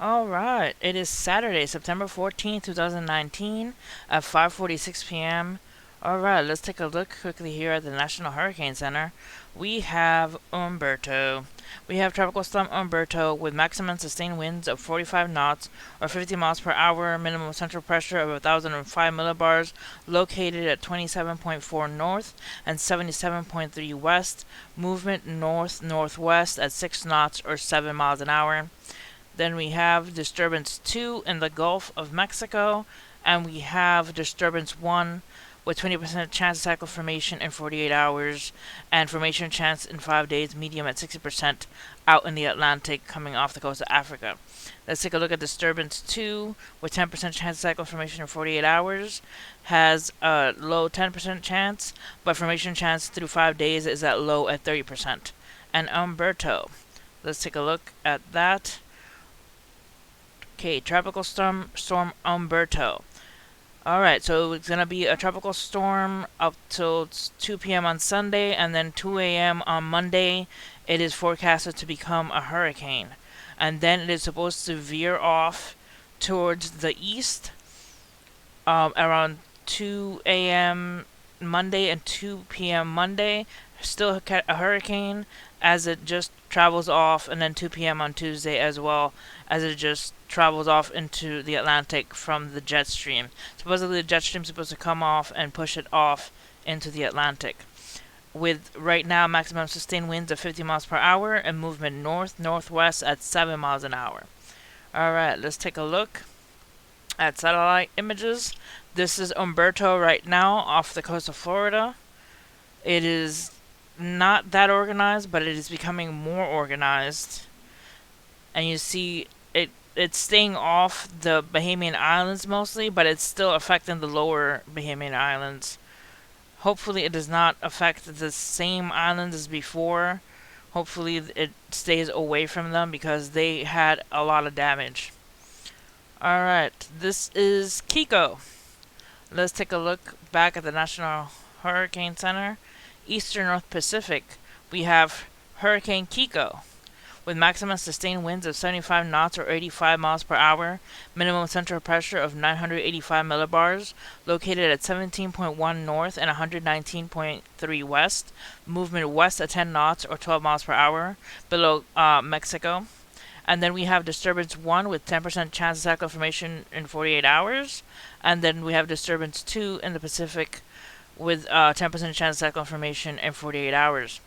Alright, it is Saturday, September 14th, 2019 at 5:46 p.m. Alright, let's take a look quickly here at the National Hurricane Center. We have Umberto. We have Tropical Storm Umberto with maximum sustained winds of 45 knots or 50 miles per hour, minimum central pressure of 1,005 millibars, located at 27.4 north and 77.3 west, movement north-northwest at 6 knots or 7 miles an hour. Then we have disturbance 2 in the Gulf of Mexico, and we have disturbance 1 with 20% chance of cyclone formation in 48 hours, and formation chance in 5 days, medium at 60% out in the Atlantic coming off the coast of Africa. Let's take a look at disturbance 2 with 10% chance of cyclone formation in 48 hours. Has a low 10% chance, but formation chance through 5 days is at low at 30%. And Umberto. Let's take a look at that. Okay, Tropical Storm Humberto. Alright, so it's going to be a tropical storm up till 2 p.m. on Sunday, and then 2 a.m. on Monday, it is forecasted to become a hurricane. And then it is supposed to veer off towards the east around 2 a.m. Monday and 2 p.m. Monday. Still a hurricane as it just travels off, and then 2 p.m. on Tuesday as well, as it just travels off into the Atlantic from the jet stream. Supposedly the jet stream is supposed to come off and push it off into the Atlantic. With right now maximum sustained winds of 50 miles per hour and movement north-northwest at 7 miles an hour. Alright, let's take a look at satellite images. This is Umberto right now off the coast of Florida. It is not that organized, but it is becoming more organized. And you see it's staying off the Bahamian Islands mostly, but it's still affecting the lower Bahamian Islands. Hopefully it does not affect the same islands as before. Hopefully it stays away from them because they had a lot of damage. Alright, this is Kiko. Let's take a look back at the National Hurricane Center. Eastern North Pacific, we have Hurricane Kiko with maximum sustained winds of 75 knots or 85 miles per hour, minimum central pressure of 985 millibars, located at 17.1 north and 119.3 west, movement west at 10 knots or 12 miles per hour, below Mexico. And then we have disturbance 1 with 10% chance of cyclone formation in 48 hours, and then we have disturbance 2 in the Pacific with 10% chance of cyclone formation in 48 hours.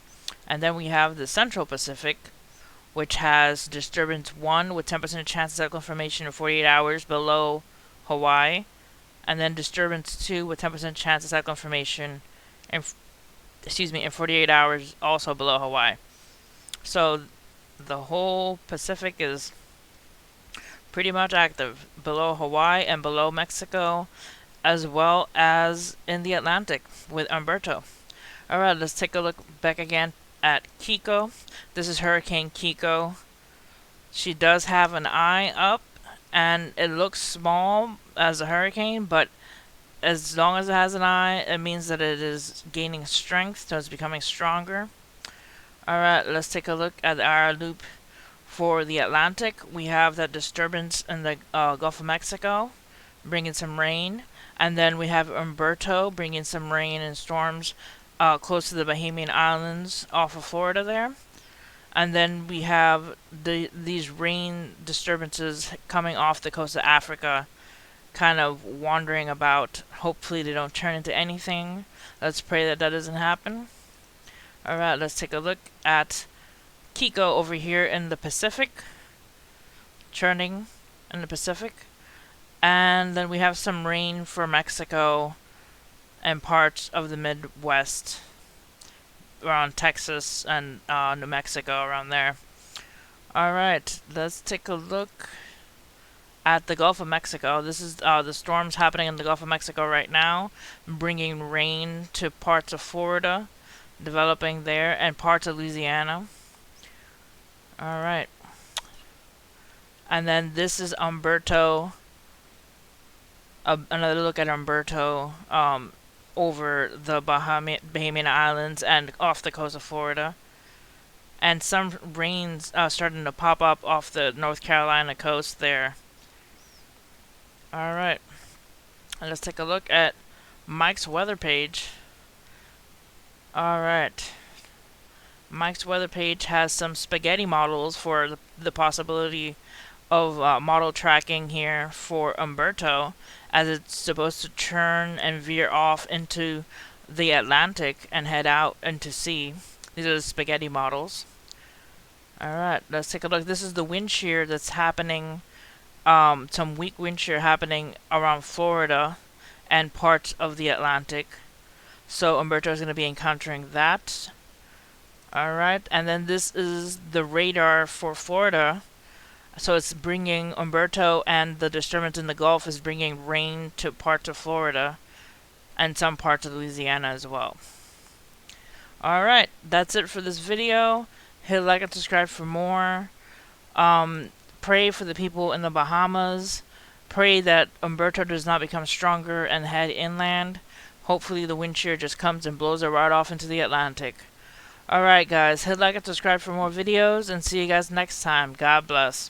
And then we have the Central Pacific, which has disturbance 1 with 10% chance of cyclone formation in 48 hours below Hawaii, and then disturbance 2 with 10% chance of cyclone formation in 48 hours also below Hawaii. So the whole Pacific is pretty much active below Hawaii and below Mexico, as well as in the Atlantic with Umberto. Alright, let's take a look back again at Kiko. This is Hurricane Kiko. She does have an eye up, and it looks small as a hurricane, but as long as it has an eye, it means that it is gaining strength, so it's becoming stronger. Alright, let's take a look at our loop for the Atlantic. We have that disturbance in the Gulf of Mexico, bringing some rain. And then we have Umberto bringing some rain and storms close to the Bahamian Islands off of Florida there. And then we have these rain disturbances coming off the coast of Africa, kind of wandering about. Hopefully they don't turn into anything. Let's pray that doesn't happen. Alright, let's take a look at Kiko over here in the Pacific. Churning in the Pacific. And then we have some rain for Mexico and parts of the Midwest around Texas and New Mexico, around there. Alright, let's take a look at the Gulf of Mexico. This is the storms happening in the Gulf of Mexico right now, bringing rain to parts of Florida, developing there, and parts of Louisiana. Alright. And then this is Umberto. Another look at Umberto over the Bahamian Islands and off the coast of Florida. and some rains starting to pop up off the North Carolina coast there. Alright, let's take a look at Mike's weather page. Alright, Mike's weather page has some spaghetti models for the possibility of model tracking here for Humberto, as it's supposed to turn and veer off into the Atlantic and head out into sea. These are the spaghetti models. Alright, let's take a look. This is the wind shear that's happening, some weak wind shear happening around Florida and parts of the Atlantic. So Humberto is going to be encountering that. Alright, and then this is the radar for Florida. So it's bringing Humberto, and the disturbance in the Gulf is bringing rain to parts of Florida and some parts of Louisiana as well. Alright, that's it for this video. Hit like and subscribe for more. Pray for the people in the Bahamas. Pray that Humberto does not become stronger and head inland. Hopefully the wind shear just comes and blows it right off into the Atlantic. Alright guys, hit like and subscribe for more videos, and see you guys next time. God bless.